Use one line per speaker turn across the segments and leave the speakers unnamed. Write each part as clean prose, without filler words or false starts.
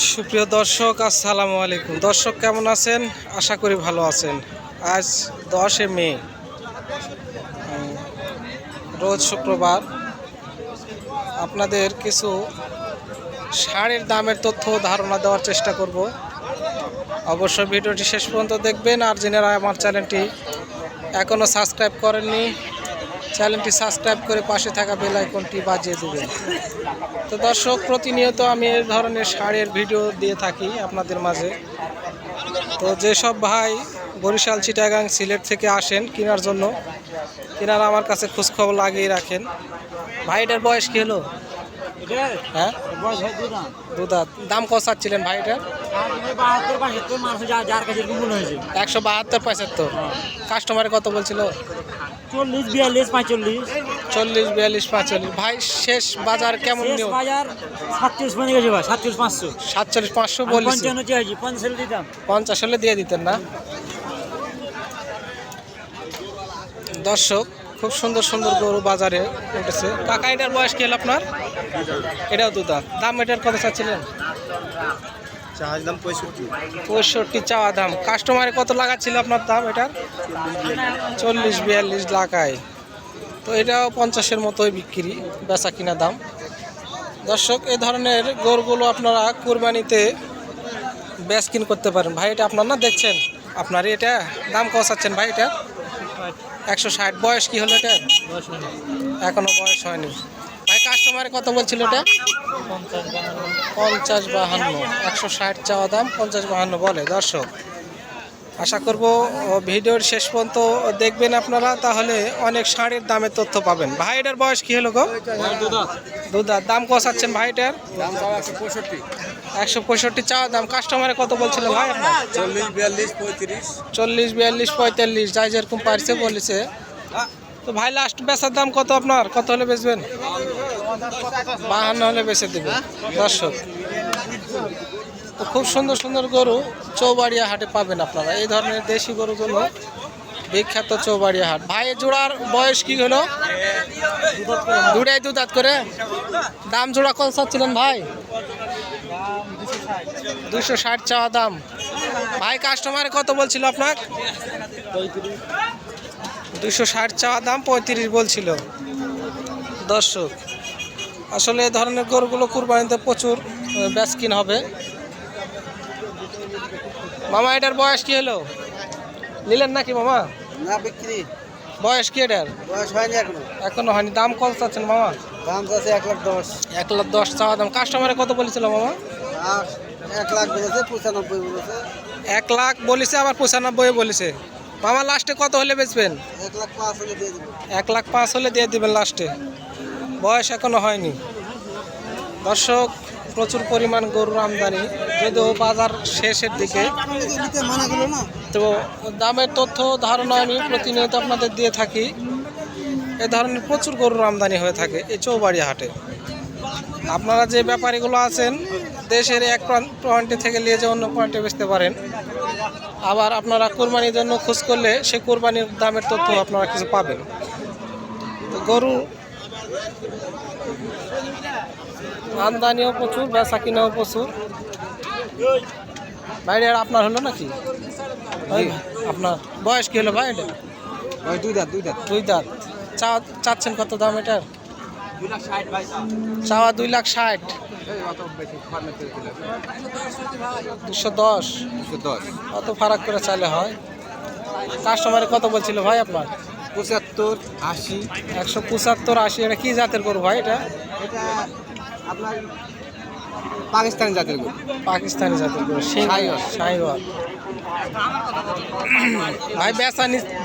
সুপ্রিয় দর্শক, আসসালামু আলাইকুম। দর্শক কেমন আছেন? আশা করি ভালো আছেন। আজ 10 মে, রোজ শুক্রবার। আপনাদের কিছু ষাঁড়ের দামের তথ্য ধারণা দেওয়ার চেষ্টা করব। অবশ্যই ভিডিওটি শেষ পর্যন্ত দেখবেন। আর যারা আমার চ্যানেলটি এখনও সাবস্ক্রাইব করেননি, চ্যানেলটি সাবস্ক্রাইব করে পাশে থাকা বেল আইকনটি বাজিয়ে দেবেন। তো দর্শক, প্রতিনিয়ত আমি এই ধরনের ষাঁড়ের ভিডিও দিয়ে থাকি আপনাদের মাঝে। তো যেসব ভাই বরিশাল, চিটাগাং, সিলেট থেকে আসেন কেনার জন্য, কেনারা আমার কাছে খোঁজখবর লাগিয়ে রাখেন। ভাইটার বয়স কী হলো? হ্যাঁ, দুধাত। দাম কত চাচ্ছিলেন ভাইটার? 172-75। কাস্টমারে কত বলছিল? 40-42-45। ভাই শেষ বাজার কেমন? 47-500 বলছি। 50 হলে দিয়ে দিতেন না? দর্শক, খুব সুন্দর সুন্দর গরু বাজারে উঠেছে। কাকা, এটার বয়স কি হলো আপনার? এটাও দুধাত। দাম এটার কত চাচ্ছিলেন?
দাম
65 চাওয়া দাম। কাস্টমারে কত লাগাচ্ছিল আপনার দাম এটার? 40-42 লাগায়। তো এটাও 50-এর মতোই বিক্রি, বেচা কিনা দাম। দর্শক, এই ধরনের গরুগুলো আপনারা কুরবানিতে বেচ কিন করতে পারেন। ভাই এটা আপনার না? দেখছেন আপনার এটা দাম কত চাচ্ছেন ভাই? এটা 160। বয়স কি হলো এটা? এখনো বয়স হয়নি। ভাই কাস্টমারে কত বলছিল এটা? 50-52। 160 চাওয়া দাম, 50-52 বলে। দর্শক, আশা করব ভিডিওর শেষ পর্যন্ত দেখবেন আপনারা, তাহলে অনেক ষাঁড়ের দামের তথ্য পাবেন। ভাই এটার বয়স কি হলো গো? দুধাত। দাম কত চাচ্ছেন ভাই এটার? 165 চাওয়া দাম। কাস্টমারে কত বলছিল ভাই আপনার? 40-42-45। যাই যেরকম পারছে বলেছে। তো ভাই লাস্ট বেচার দাম কত আপনার? কত হলে বেচবেন? 52 হলে বেচে দেবেন। দর্শক, তো খুব সুন্দর সুন্দর গরু চৌবাড়িয়া হাটে পাবেন আপনারা। এই ধরনের দেশি গরুগুলো বিখ্যাত চৌবাড়িয়া হাট। ভাই জোড়ার বয়স কি হলো? দুটাই দুধাত করে। দাম জোড়া কত চাচ্ছিলেন ভাই? 260 চাওয়া দাম। ভাই কাস্টমারে কত বলছিল আপনার? 260 চাওয়া দাম, 35 বলছিল। দর্শক, আসলে এই ধরনের গরুগুলো কুরবানিতে প্রচুর বেচকিন হবে। মামা এটার বয়স কি হলো? নিলেন নাকি মামা?
না, বিক্রি।
বয়স কি এটার?
বয়স হয়নি
এখনো হয়নি। দাম কত চাচ্ছেন মামা?
দাম আছে 1,10,000।
1,10,000 চাওয়া দাম। কাস্টমারে কত বলেছিল মামা?
1,00,000 বলেছে, 95 বলেছে।
1,00,000 বলেছে, আবার 95 বলেছে। মামা লাস্টে কত হলে বেচবেন?
1,05,000 হলে দিয়ে দিব।
1,05,000 হলে দিয়ে দিবেন লাস্টে। বয়স এখনো হয়নি। দর্শক, প্রচুর পরিমাণ গরুর আমদানি, যদিও বাজার শেষের দিকে। তো দামের তথ্য ধারণা আমি প্রতিনিয়ত আপনাদের দিয়ে থাকি। এ ধরনের প্রচুর গরুর আমদানি হয়ে থাকে এই চৌবাড়িয়া হাটে। আপনারা যে ব্যাপারীগুলো আছেন, দেশের এক পয়েন্টে থেকে নিয়ে যে অন্য পয়েন্টে বেচতে পারেন। আবার আপনারা কোরবানির জন্য খোঁজ করলে সে কোরবানির দামের তথ্য আপনারা কিছু পাবেন। তো গরু আমদানিও প্রচুর, বেচা কিনাও প্রচুর। ভাই আর আপনার হলো নাকি? আপনার বয়স কি হলো ভাই? এটা দুই দাঁত। চাচ্ছেন কত দাম এটার? চাওয়া 2,60,000। 210। কত ফারাক করে চাইলে হয়? কাস্টমারে কত বলছিল ভাই আপনার?
75-80।
175-80। এটা কি জাতের গরু ভাই? এটা
আপনার পাকিস্তানি জাতের গরু।
পাকিস্তানি জাতের গরু, শাহিওয়াল। ভাই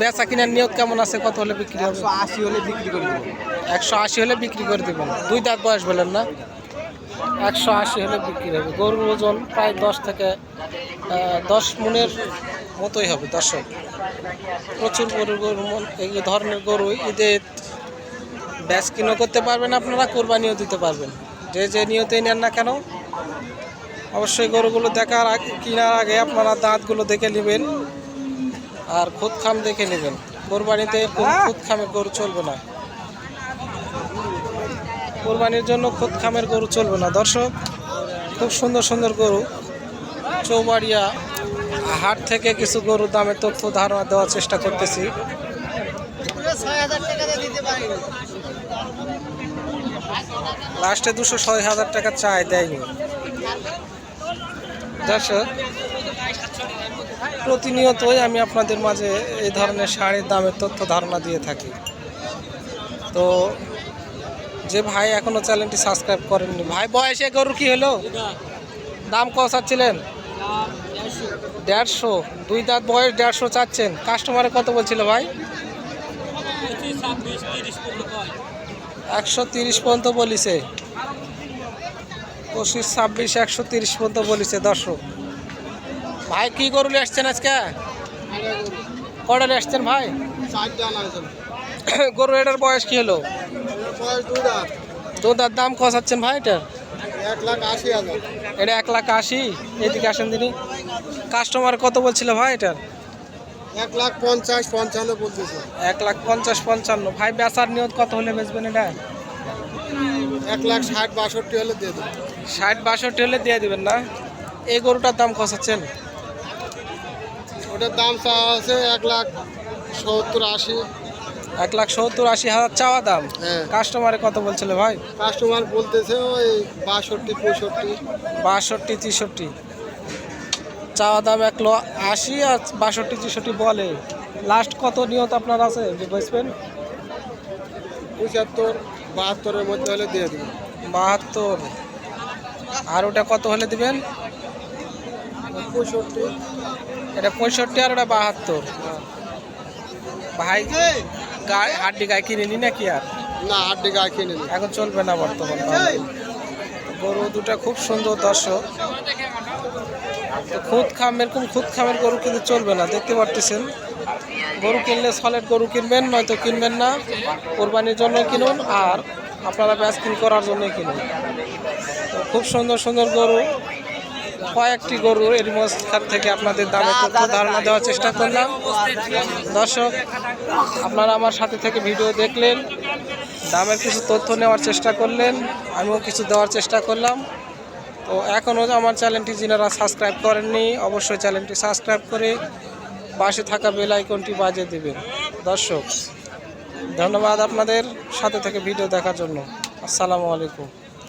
বেচা কিনার নিয়ত কেমন আছে? কত হলে বিক্রি হবে?
180 হলে বিক্রি করে দেবো।
180 হলে বিক্রি করে দেবেন। দুই দাঁত বয়স বলেন না? 180 হলে বিক্রি হবে। গরুর ওজন প্রায় 10 থেকে 10 মণের মতোই হবে। দর্শক, প্রচুর গরু এই ধরনের গরু ঈদে বেচ কিনও করতে পারবেন আপনারা, কোরবানিও দিতে পারবেন। যে নিয়তেই নেন না কেন, অবশ্যই গরুগুলো দেখার আগে, কেনার আগে আপনারা দাঁতগুলো দেখে নেবেন আর খুদ খাম দেখে নেবেন। কোরবানিতে খুদ খামের গরু চলবে না। কোরবানির জন্য খুদ খামের গরু চলবে না। দর্শক, খুব সুন্দর সুন্দর গরু চৌবাড়িয়া হাট থেকে কিছু গরুর দামের তথ্য ধারণা দেওয়ার চেষ্টা করতেছি। লাস্টে 206,000 টাকা চাই, দেয়নি। দর্শক, প্রতিনিয়তই আমি আপনাদের মাঝে এই ধরনের ষাঁড়ের দামের তথ্য ধারণা দিয়ে থাকি। তো যে ভাই এখনো চ্যানেলটি সাবস্ক্রাইব করেননি, ভাই বয়সে গরু কি হলো, দাম কত চাচ্ছিলেন? 150। 2 দাঁত বয়স, 150 চাচ্ছেন। কাস্টমারে কত বলছিল ভাই? 130 পর্যন্ত বলিছে। 25, 26, 130 পর্যন্ত বলিছে। দর্শক ভাই কি গরু নিয়ে আসছেন আজকে? কটা নিয়ে আসছেন ভাই? গরু এটার বয়স কি হলো? 2 দাঁত। দাম কত চাচ্ছেন ভাই এটা?
1,80,000।
এটা 1,80,000। এদিকে আসেন দিনই। কাস্টমার কত বলছিল ভাই এটার?
1,50,000-55,000 বলতেছে।
1,50,000-55,000। ভাই বেচার নিয়ত কত হলে বেচবেন এটা?
1,60,000-62,000 হলে দিয়ে দেবো।
60-62 হলে দিয়ে দিবেন না? এই গরুটার দাম কত চাচ্ছেন?
ওটার দাম চাওয়া আছে 1,70,000-80,000।
1,70,000-80,000 চাওয়া দাম।
হ্যাঁ।
কাস্টমারে কত বলছিল ভাই?
কাস্টমার বলতেছে ওই 62-65।
62-63। চাওয়া দাম 1,80,000 আর 62-63 বলে। লাস্ট কত নিয়ত আপনার আছে যে বেচবেন?
75-72 মধ্যে হলে দিয়ে দেবো।
72। আর ওটা কত হলে দিবেন?
65।
এটা 65 আর ওটা 72। ভাই হাড্ডি গায়ে কিনে নাকি আর?
না, 8 গায়ে কিনে নি।
এখন চলবে না বর্তমান। গরু দুটা খুব সুন্দর। দর্শক, তো খুদ খাম, এরকম খুদ খামের গরু কিন্তু চলবে না, দেখতে পারতেছেন। গরু কিনলে সলিড গরু কিনবেন, নয়তো কিনবেন না। কোরবানির জন্য কিনুন আর আপনারা ব্যাচকিং করার জন্যই কিনুন। তো খুব সুন্দর সুন্দর গরু, কয়েকটি গরুর এর মধ্যখান থেকে আপনাদের দামে তথ্য ধারণা দেওয়ার চেষ্টা করলাম। দর্শক, আপনারা আমার সাথে থেকে ভিডিও দেখলেন, দামের কিছু তথ্য নেওয়ার চেষ্টা করলেন, আমিও কিছু দেওয়ার চেষ্টা করলাম। তো এখনও আমার চ্যানেলটি যারা সাবস্ক্রাইব করেননি, অবশ্যই চ্যানেলটি সাবস্ক্রাইব করে পাশে থাকা বেল আইকনটি বাজিয়ে দেবেন। দর্শক, ধন্যবাদ আপনাদের সাথে থেকে ভিডিও দেখার জন্য। আসসালামু আলাইকুম।